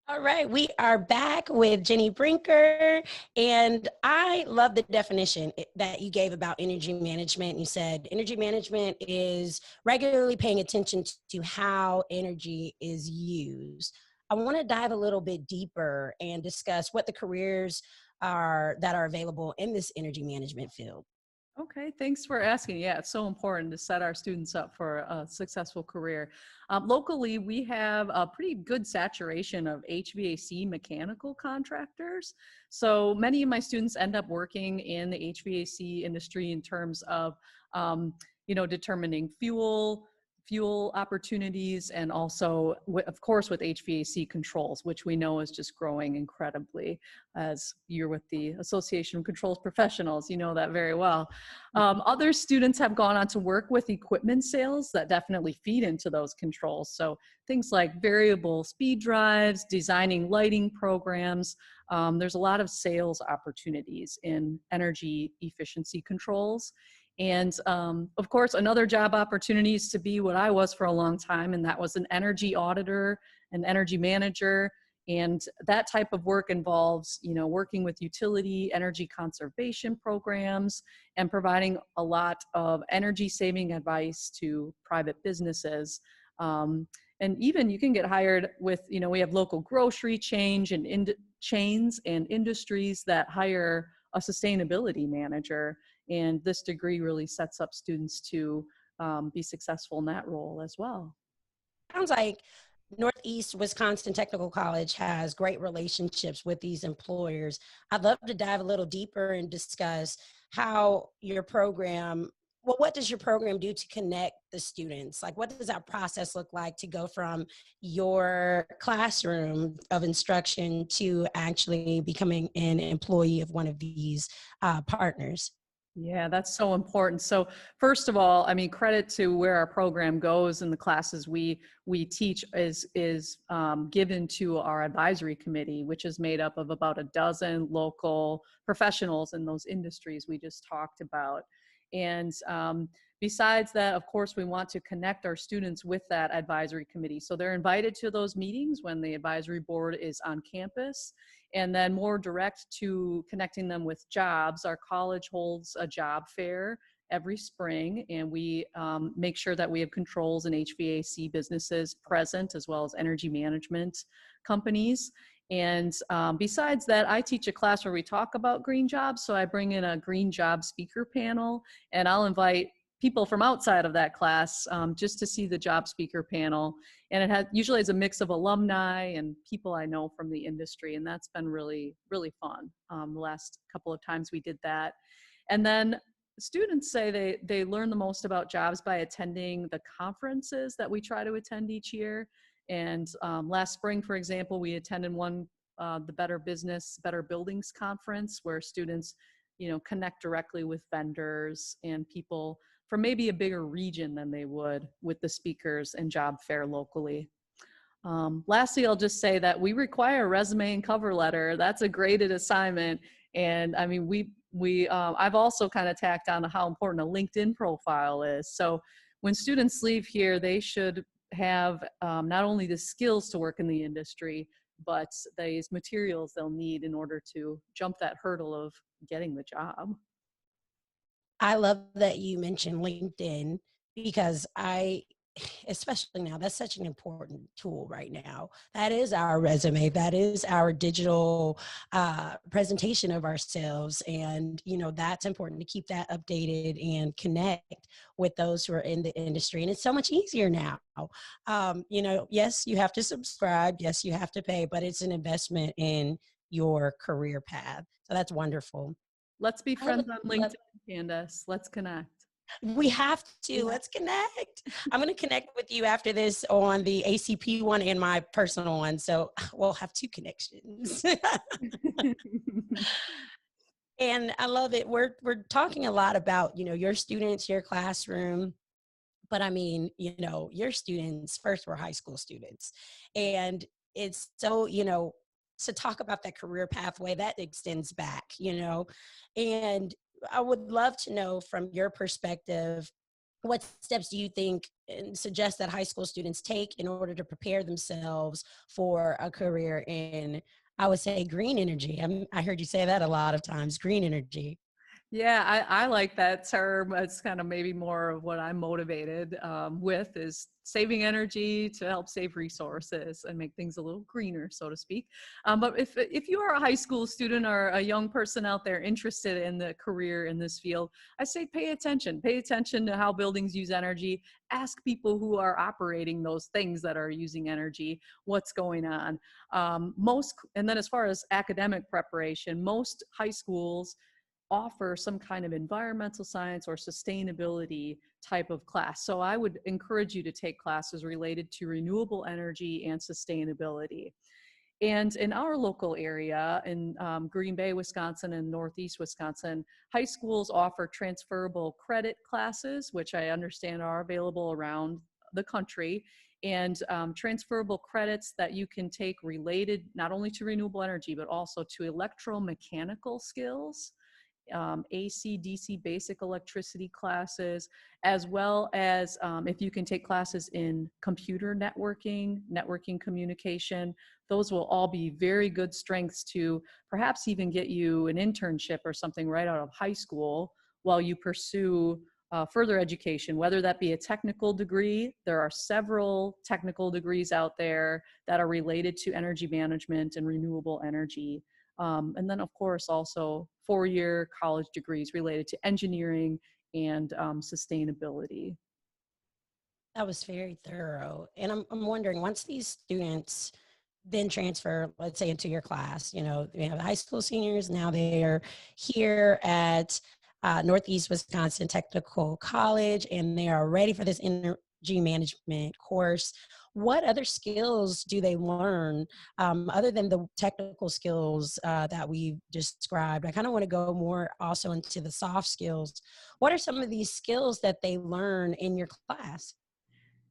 All right, we are back with Jenny Brinker, and I love the definition that you gave about energy management. You said energy management is regularly paying attention to how energy is used. I want to dive a little bit deeper and discuss what the careers are that are available in this energy management field. Okay, thanks for asking. Yeah, it's so important to set our students up for a successful career. Locally, we have a pretty good saturation of HVAC mechanical contractors. So many of my students end up working in the HVAC industry in terms of, determining fuel opportunities, and also, of course, with HVAC controls, which we know is just growing incredibly. As you're with the Association of Controls Professionals, you know that very well. Other students have gone on to work with equipment sales that definitely feed into those controls. So things like variable speed drives, designing lighting programs. There's a lot of sales opportunities in energy efficiency controls. And of course, another job opportunity is to be what I was for a long time, and that was an energy auditor, an energy manager. And that type of work involves, working with utility energy conservation programs and providing a lot of energy saving advice to private businesses. And even you can get hired with, we have local grocery chains and industries that hire a sustainability manager. And this degree really sets up students to be successful in that role as well. Sounds like Northeast Wisconsin Technical College has great relationships with these employers. I'd love to dive a little deeper and discuss how your program, well, what does your program do to connect the students? Like, what does that process look like to go from your classroom of instruction to actually becoming an employee of one of these partners? Yeah, that's so important. So first of all, I mean, credit to where our program goes and the classes we teach is given to our advisory committee, which is made up of about a dozen local professionals in those industries we just talked about. And besides that, of course, we want to connect our students with that advisory committee. So they're invited to those meetings when the advisory board is on campus. And then more direct to connecting them with jobs, our college holds a job fair every spring, and we make sure that we have controls and HVAC businesses present, as well as energy management companies. And besides that, I teach a class where we talk about green jobs. So I bring in a green job speaker panel, and I'll invite people from outside of that class just to see the job speaker panel. And it usually is a mix of alumni and people I know from the industry. And that's been really, really fun the last couple of times we did that. And then students say they learn the most about jobs by attending the conferences that we try to attend each year. And last spring, for example, we attended one, the Better Business, Better Buildings conference, where students, connect directly with vendors and people from maybe a bigger region than they would with the speakers and job fair locally. Lastly, I'll just say that we require a resume and cover letter. That's a graded assignment. And I mean, I've also kind of tacked on how important a LinkedIn profile is. So when students leave here, they should have not only the skills to work in the industry, but these materials they'll need in order to jump that hurdle of getting the job. I love that you mentioned LinkedIn because especially now, that's such an important tool right now. That is our resume. That is our digital presentation of ourselves. And, that's important to keep that updated and connect with those who are in the industry. And it's so much easier now. Yes, you have to subscribe. Yes, you have to pay, but it's an investment in your career path. So that's wonderful. Let's be I would friends on love LinkedIn, Candace. Let's connect. We have to. Let's connect. I'm going to connect with you after this on the ACP one and my personal one. So we'll have two connections. And I love it. We're talking a lot about, your students, your classroom. But I mean, your students first were high school students. And it's so, to talk about that career pathway that extends back, and I would love to know from your perspective, what steps do you think and suggest that high school students take in order to prepare themselves for a career in, I would say, green energy? I heard you say that a lot of times, green energy. Yeah, I like that term. It's kind of maybe more of what I'm motivated with is saving energy to help save resources and make things a little greener, so to speak. But if you are a high school student or a young person out there interested in the career in this field, I say pay attention. Pay attention to how buildings use energy. Ask people who are operating those things that are using energy, what's going on. And then as far as academic preparation, most high schools offer some kind of environmental science or sustainability type of class. So I would encourage you to take classes related to renewable energy and sustainability. And in our local area, in Green Bay, Wisconsin, and Northeast Wisconsin, high schools offer transferable credit classes, which I understand are available around the country. And transferable credits that you can take related not only to renewable energy, but also to electromechanical skills, AC, DC basic electricity classes, as well as if you can take classes in computer networking, networking communication. Those will all be very good strengths to perhaps even get you an internship or something right out of high school while you pursue further education, whether that be a technical degree. There are several technical degrees out there that are related to energy management and renewable energy. And then, of course, also four-year college degrees related to engineering and sustainability. That was very thorough. And I'm wondering, once these students then transfer, let's say, into your class, you know, we have high school seniors, now they are here at Northeast Wisconsin Technical College, and they are ready for this energy management course. What other skills do they learn other than the technical skills that we described? I kind of want to go more also into the soft skills. What are some of these skills that they learn in your class?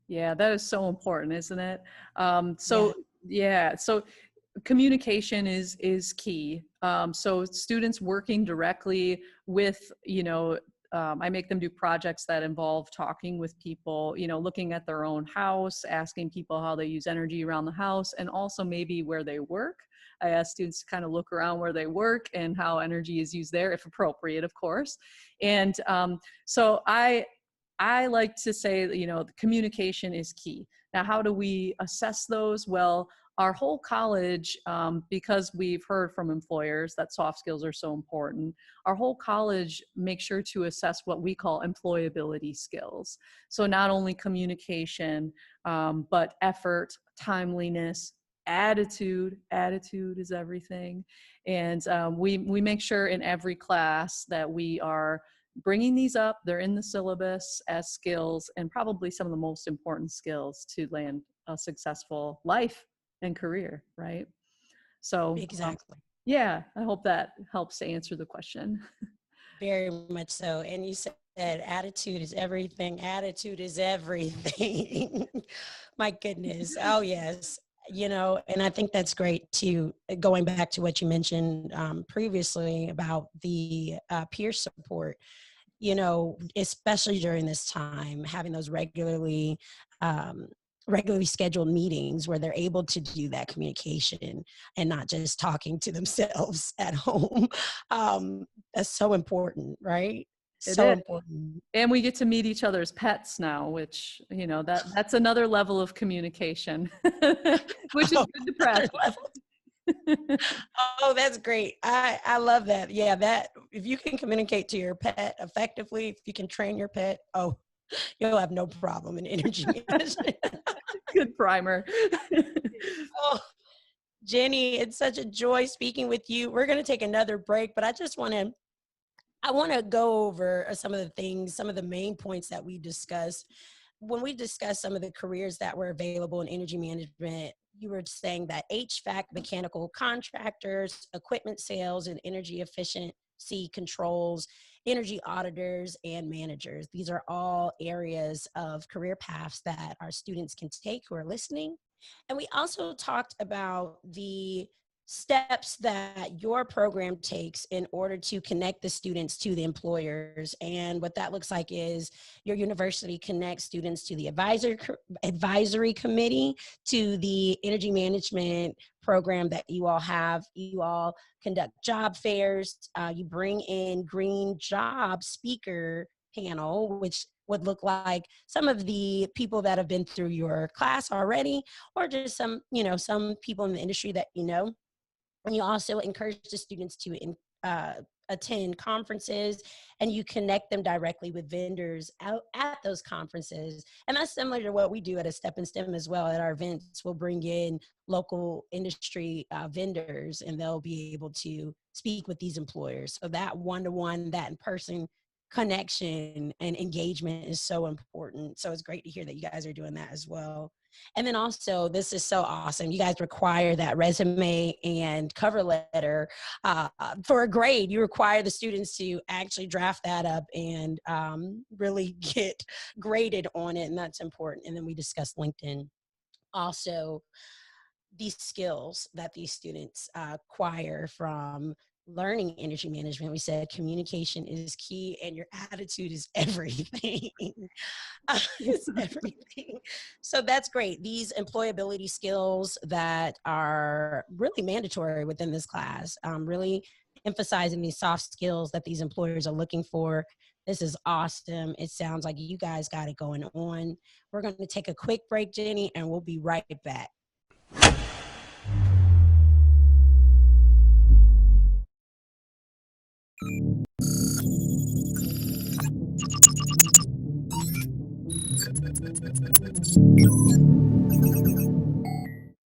Yeah, that is so important, isn't it? Yeah. So communication is key. So students working directly with, I make them do projects that involve talking with people, looking at their own house, asking people how they use energy around the house, and also maybe where they work. I ask students to kind of look around where they work and how energy is used there, if appropriate, of course. And so I like to say that, the communication is key. Now, how do we assess those? Well, our whole college, because we've heard from employers that soft skills are so important, our whole college makes sure to assess what we call employability skills. So not only communication, but effort, timeliness, attitude. Attitude is everything. And we make sure in every class that we are bringing these up. They're in the syllabus as skills, and probably some of the most important skills to land a successful life and career, right? So Exactly. yeah, I hope that helps to answer the question. Very much so. And you said attitude is everything. Attitude is everything. My goodness. Oh, yes. You know, and I think that's great too. Going back to what you mentioned previously about the peer support, you know, especially during this time, having those um, regularly scheduled meetings where they're able to do that communication and not just talking to themselves at home. That's so important, right? It So is. important. And we get to meet each other's pets now, which, that's another level of communication, which is Oh, good to another practice. level. Oh, that's great. I love that. Yeah, that if you can communicate to your pet effectively, if you can train your pet, oh, you'll have no problem in energy management. Good primer. Oh, Jenny, it's such a joy speaking with you. We're going to take another break, but I want to go over some of the things, some of the main points that we discussed. When we discussed some of the careers that were available in energy management, you were saying that HVAC, mechanical contractors, equipment sales, and energy efficiency controls, energy auditors, and managers. These are all areas of career paths that our students can take who are listening. And we also talked about the steps that your program takes in order to connect the students to the employers. And what that looks like is your university connects students to the advisory committee, to the energy management program that you all have. You all conduct job fairs. You bring in green job speaker panel, which would look like some of the people that have been through your class already, or just some, some people in the industry that you know. And you also encourage the students to attend conferences, and you connect them directly with vendors out at those conferences. And that's similar to what we do at a Step in STEM as well. At our events, we'll bring in local industry vendors, and they'll be able to speak with these employers. So that one-to-one, that in-person connection and engagement is so important. So it's great to hear that you guys are doing that as well. And then also, this is so awesome. You guys require that resume and cover letter for a grade. You require the students to actually draft that up and really get graded on it. And that's important. And then we discussed LinkedIn. Also, these skills that these students acquire from learning energy management. We said communication is key and your attitude is everything. It's everything. So that's great. These employability skills that are really mandatory within this class, really emphasizing these soft skills that these employers are looking for. This is awesome. It sounds like you guys got it going on. We're going to take a quick break, Jenny, and we'll be right back.